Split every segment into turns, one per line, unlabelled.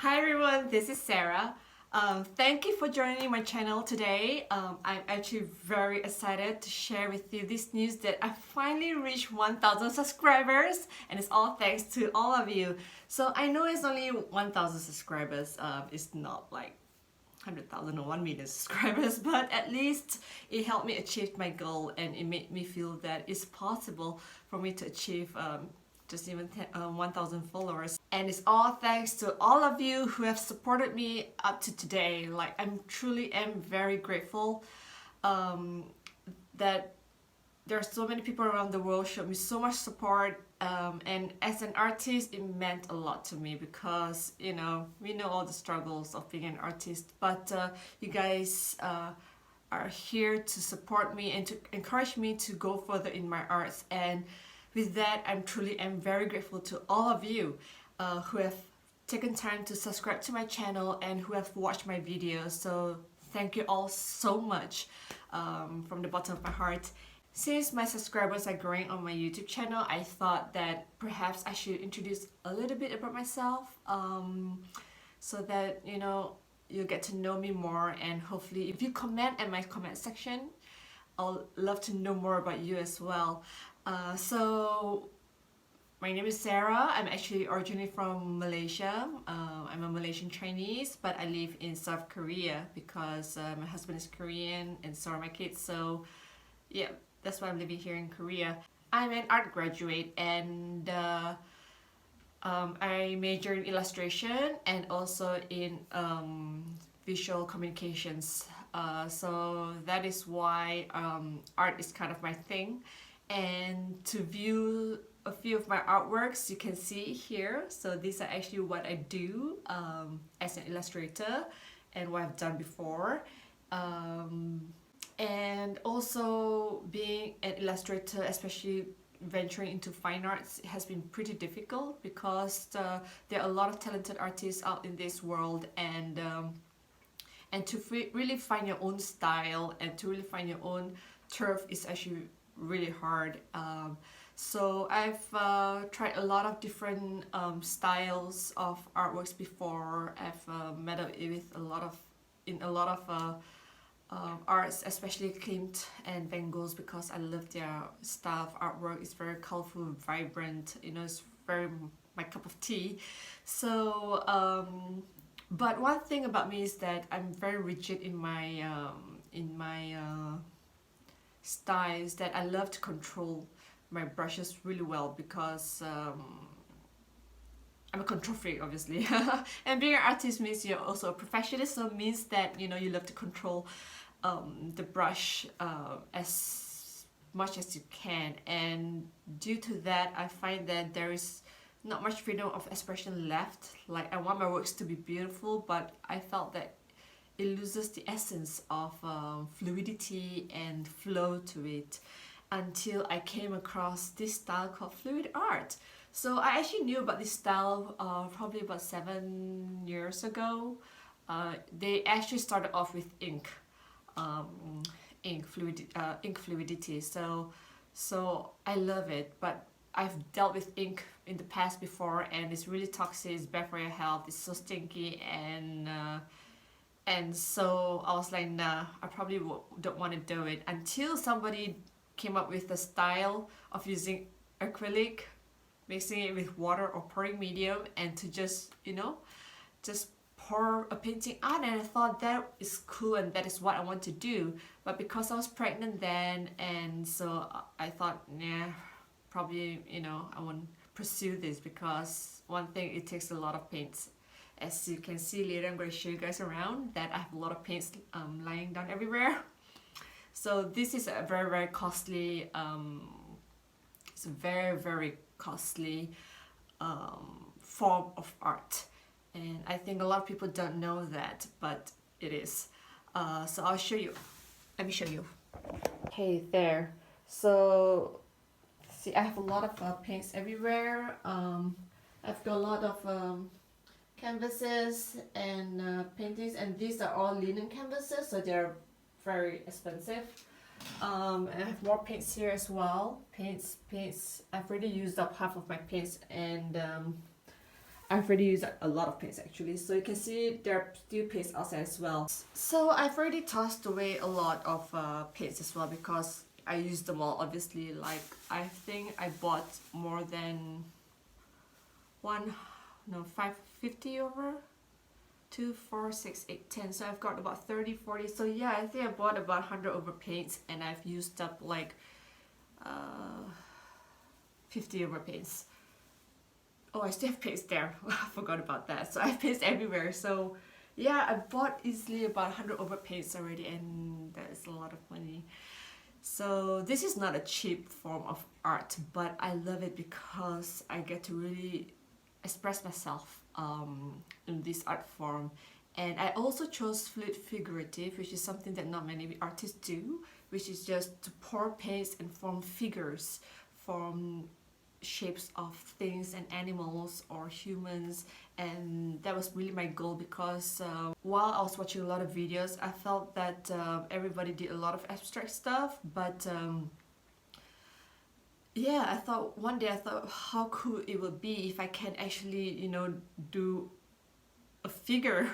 Hi everyone, this is Sarah. Thank you for joining my channel today. I'm actually very excited to share with you this news that I finally reached 1,000 subscribers, and it's all thanks to all of you. So I know it's only 1,000 subscribers, it's not like 100,000 or 1 million subscribers, but at least it helped me achieve my goal, and it made me feel that it's possible for me to achieve just even 1,000 followers. And it's all thanks to all of you who have supported me up to today. Like, I'm truly am very grateful that there are so many people around the world showed me so much support, and as an artist it meant a lot to me because we know all the struggles of being an artist, but you guys are here to support me and to encourage me to go further in my arts. And with that, I'm very grateful to all of you who have taken time to subscribe to my channel and who have watched my videos. So thank you all so much from the bottom of my heart. Since my subscribers are growing on my YouTube channel, I thought that perhaps I should introduce a little bit about myself, so that you'll get to know me more, and hopefully if you comment in my comment section, I'll love to know more about you as well. So my name is Sarah. I'm actually originally from Malaysia. I'm a Malaysian Chinese, but I live in South Korea because my husband is Korean and so are my kids. So yeah, that's why I'm living here in Korea. I'm an art graduate, and I majored in illustration and also in visual communications. So that is why art is kind of my thing. And to view a few of my artworks, you can see here. So these are actually what I do as an illustrator and what I've done before. And also being an illustrator, especially venturing into fine arts, has been pretty difficult because there are a lot of talented artists out in this world, and to really find your own style and to really find your own turf is actually really hard. So I've tried a lot of different styles of artworks before. I've met up with a lot of arts, especially Klimt and Van Goghs, because I love their style of artwork. It's very colorful, vibrant. It's very my cup of tea. So, but one thing about me is that I'm very rigid in my styles, that I love to control my brushes really well because I'm a control freak, obviously. And being an artist means you're also a perfectionist, so it means that you love to control the brush as much as you can. And due to that, I find that there is not much freedom of expression left. Like, I want my works to be beautiful, but I felt that it loses the essence of fluidity and flow to it, until I came across this style called fluid art. So I actually knew about this style probably about 7 years ago. They actually started off with ink fluidity. So I love it, but I've dealt with ink in the past before, and it's really toxic. It's bad for your health. It's so stinky, and so I was like, nah, I probably don't want to do it, until somebody came up with the style of using acrylic, mixing it with water or pouring medium, and to just pour a painting on. And I thought that is cool and that is what I want to do. But because I was pregnant then, and so I thought, nah, probably I won't pursue this, because one thing, it takes a lot of paints. As you can see later, I'm going to show you guys around that I have a lot of paints lying down everywhere. So this is a very, very costly, it's a very, very costly form of art. And I think a lot of people don't know that, but it is. So I'll show you. Let me show you. Okay, there. So see, I have a lot of paints everywhere. I've got a lot of canvases and paintings, and these are all linen canvases, so they're very expensive. And I have more paints here as well. Paints. I've already used up half of my paints, and I've already used a lot of paints actually, so you can see there are still paints outside as well. So I've already tossed away a lot of paints as well because I used them all obviously. Like I think I bought more than 550 over 2, 4, 6, 8, 10. So I've got about 30, 40. So yeah, I think I bought about 100 over paints and I've used up like 50 over paints. Oh, I still have paints there. I forgot about that. So I have paints everywhere. So yeah, I bought easily about 100 over paints already, and that is a lot of money. So this is not a cheap form of art, but I love it because I get to really express myself in this art form. And I also chose fluid figurative, which is something that not many artists do, which is just to pour paints and form figures, form shapes of things and animals or humans. And that was really my goal because while I was watching a lot of videos, I felt that everybody did a lot of abstract stuff, but yeah, I thought one day how cool it would be if I can actually, you know, do a figure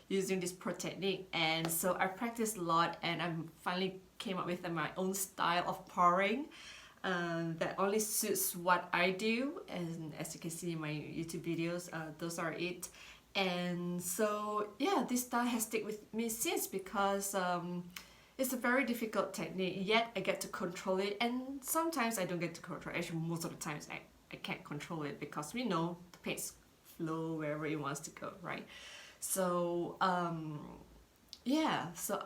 using this pour technique. And so I practiced a lot and I finally came up with my own style of pouring that only suits what I do, and as you can see in my YouTube videos, those are it. And so yeah, this style has stayed with me since because it's a very difficult technique, yet I get to control it, and sometimes I don't get to control it. Actually, most of the times I can't control it because we know the paints flow wherever it wants to go, right? So yeah, so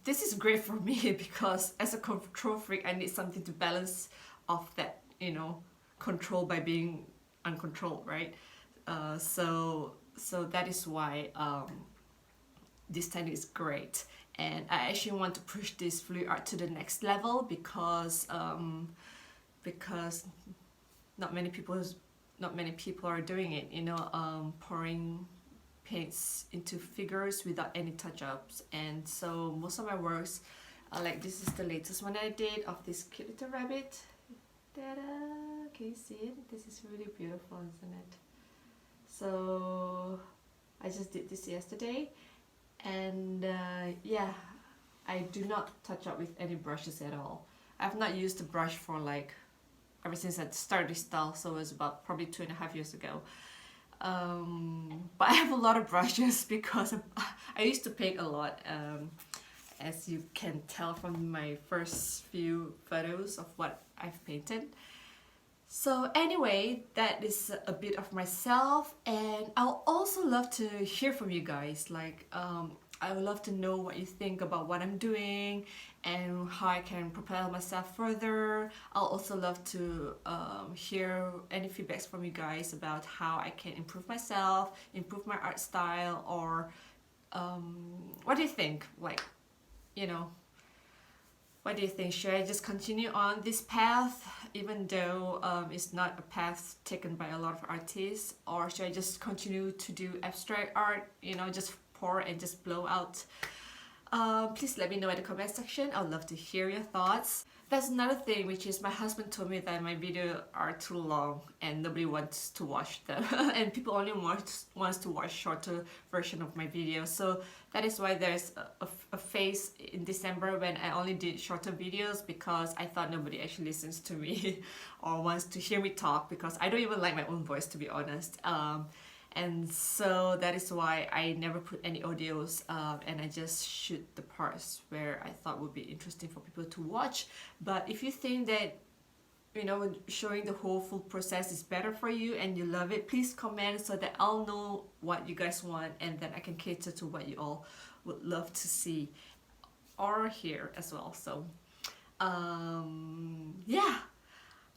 this is great for me because as a control freak, I need something to balance off that, you know, control by being uncontrolled, right? So that is why this technique is great. And I actually want to push this fluid art to the next level because not many people are doing it, you know, pouring paints into figures without any touch-ups. And so most of my works are like, this is the latest one I did of this cute little rabbit. Ta-da! Can you see it? This is really beautiful, isn't it? So I just did this yesterday, and yeah, I do not touch up with any brushes at all. I've not used a brush for like ever since I started this style, so it was about probably 2.5 years ago. But I have a lot of brushes because I used to paint a lot, as you can tell from my first few photos of what I've painted. So anyway, that is a bit of myself, and I'll also love to hear from you guys. Like I would love to know what you think about what I'm doing and how I can propel myself further. I'll also love to hear any feedbacks from you guys about how I can improve myself, improve my art style, or what do you think? Like, you know, what do you think? Should I just continue on this path even though it's not a path taken by a lot of artists, or should I just continue to do abstract art, you know, just pour and just blow out? Please let me know in the comment section. I'd love to hear your thoughts. That's another thing, which is my husband told me that my videos are too long and nobody wants to watch them and people only wants to watch shorter version of my videos. So that is why there's a phase in December when I only did shorter videos, because I thought nobody actually listens to me or wants to hear me talk, because I don't even like my own voice, to be honest. And so that is why I never put any audios, and I just shoot the parts where I thought would be interesting for people to watch. But if you think that, you know, showing the whole full process is better for you and you love it, please comment so that I'll know what you guys want, and then I can cater to what you all would love to see or hear as well. So yeah,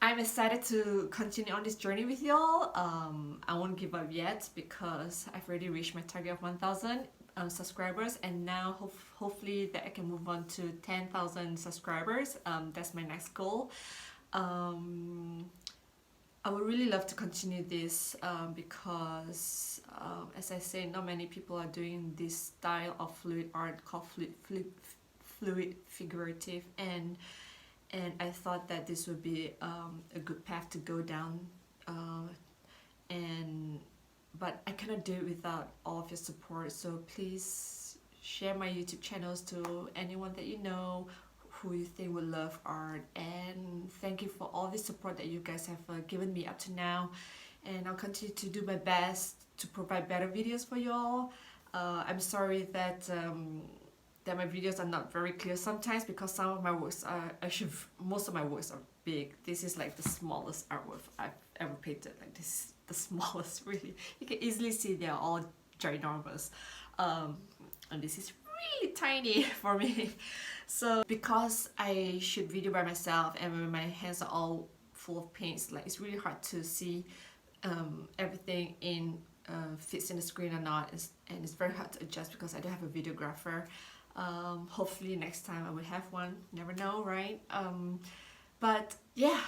I'm excited to continue on this journey with y'all. I won't give up yet because I've already reached my target of 1,000 subscribers, and now hopefully that I can move on to 10,000 subscribers. That's my next goal. I would really love to continue this because, as I say, not many people are doing this style of fluid art called fluid figurative, and I thought that this would be a good path to go down, and but I cannot do it without all of your support. So please share my YouTube channels to anyone that you know who you think would love art, and thank you for all the support that you guys have given me up to now, and I'll continue to do my best to provide better videos for you all. I'm sorry that that my videos are not very clear sometimes, because some of my works are actually, most of my works are big. This is like the smallest artwork I've ever painted. Like this is the smallest, really. You can easily see they're all ginormous. And this is really tiny for me. So because I shoot video by myself and when my hands are all full of paints, like it's really hard to see everything in fits in the screen or not, and it's very hard to adjust because I don't have a videographer. Hopefully next time I will have one, never know, right? But yeah,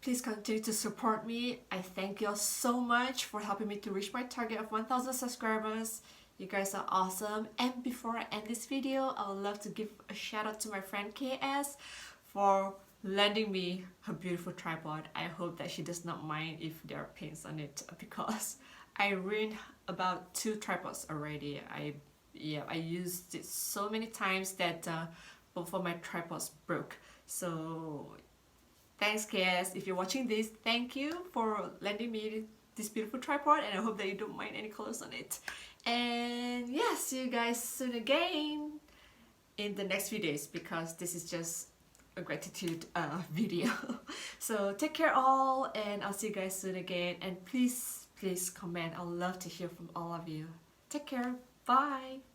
please continue to support me. I thank you all so much for helping me to reach my target of 1,000 subscribers. You guys are awesome. And before I end this video, I would love to give a shout out to my friend KS for lending me her beautiful tripod. I hope that she does not mind if there are paints on it, because I ruined about 2 tripods already. I used it so many times that both of my tripods broke. So thanks KS, if you're watching this, thank you for lending me this beautiful tripod, and I hope that you don't mind any colors on it. And yeah, see you guys soon again in the next few days, because this is just a gratitude video. So take care all, and I'll see you guys soon again, and please comment. I'd love to hear from all of you. Take care. Bye.